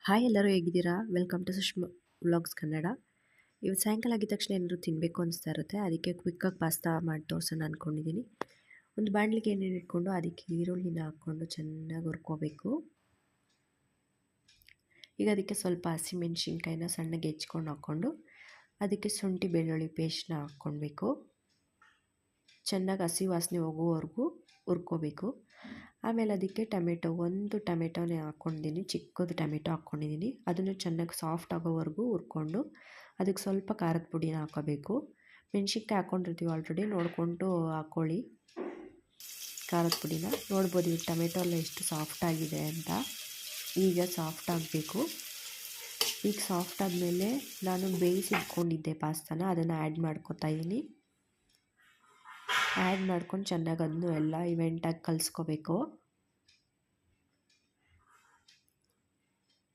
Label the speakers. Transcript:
Speaker 1: Hi ಎಲ್ಲರೂ ಹೇಗಿದ್ದೀರಾ? Welcome to Sushma vlogs Kannada. ಇವತ್ತು ಸಾಯಂಕಾಲ ಆಗಿದ ತಕ್ಷಣ ಏನಾದರೂ ತಿನ್ನಬೇಕು ಅನಿಸ್ತಾ ಇರುತ್ತೆ. ಅದಕ್ಕೆ ಕ್ವಿಕ್ಕಾಗಿ ಪಾಸ್ತಾ ಮಾಡಿ ತೋರಿಸೋಣ ಅಂದ್ಕೊಂಡಿದ್ದೀನಿ. ಒಂದು ಬಾಣಲಿಗೆ ಎಣ್ಣೆ ಇಟ್ಕೊಂಡು ಅದಕ್ಕೆ ಈರುಳ್ಳಿನ ಹಾಕ್ಕೊಂಡು ಚೆನ್ನಾಗಿ ಹುರ್ಕೋಬೇಕು. ಈಗ ಅದಕ್ಕೆ ಸ್ವಲ್ಪ ಹಸಿಮೆಣ್ಸಿನ್ಕಾಯಿನ ಸಣ್ಣಗೆ ಹೆಚ್ಕೊಂಡು ಹಾಕ್ಕೊಂಡು ಅದಕ್ಕೆ ಶುಂಠಿ ಬೆಳ್ಳುಳ್ಳಿ ಪೇಸ್ಟ್ನ ಹಾಕ್ಕೊಳ್ಬೇಕು. ಚೆನ್ನಾಗಿ ಹಸಿ ವಾಸನೆ ಹೋಗೋವರೆಗೂ ಹುರ್ಕೋಬೇಕು. ಆಮೇಲೆ ಅದಕ್ಕೆ ಒಂದು ಟೊಮೆಟೊನೇ ಹಾಕ್ಕೊಂಡಿದ್ದೀನಿ, ಚಿಕ್ಕದು ಟೊಮೆಟೊ ಹಾಕ್ಕೊಂಡಿದ್ದೀನಿ. ಅದನ್ನು ಚೆನ್ನಾಗಿ ಸಾಫ್ಟ್ ಆಗೋವರೆಗೂ ಹುರ್ಕೊಂಡು ಅದಕ್ಕೆ ಸ್ವಲ್ಪ ಖಾರದ ಪುಡಿನ ಹಾಕ್ಕೋಬೇಕು. ಮೆಣ್ಸಿನ್ಕಾಯಿ ಹಾಕ್ಕೊಂಡಿರ್ತೀವಿ ಆಲ್ರೆಡಿ, ನೋಡಿಕೊಂಡು ಹಾಕ್ಕೊಳ್ಳಿ ಖಾರದ ಪುಡಿನ. ನೋಡ್ಬೋದು ಈ ಟೊಮೆಟೊ ಎಲ್ಲ ಎಷ್ಟು ಸಾಫ್ಟ್ ಆಗಿದೆ ಅಂತ. ಈಗ ಸಾಫ್ಟ್ ಆಗಬೇಕು. ಈಗ ಸಾಫ್ಟ್ ಆದಮೇಲೆ ನಾನು ಬೇಯಿಸಿಟ್ಕೊಂಡಿದ್ದೆ ಪಾಸ್ತಾನ, ಅದನ್ನು ಆ್ಯಡ್ ಮಾಡ್ಕೊತಾ ಇದ್ದೀನಿ. ಆ್ಯಡ್ ಮಾಡ್ಕೊಂಡು ಚೆನ್ನಾಗಿ ಅದನ್ನು ಎಲ್ಲ ಇವೆಂಟಾಗಿ ಕಲಿಸ್ಕೋಬೇಕು.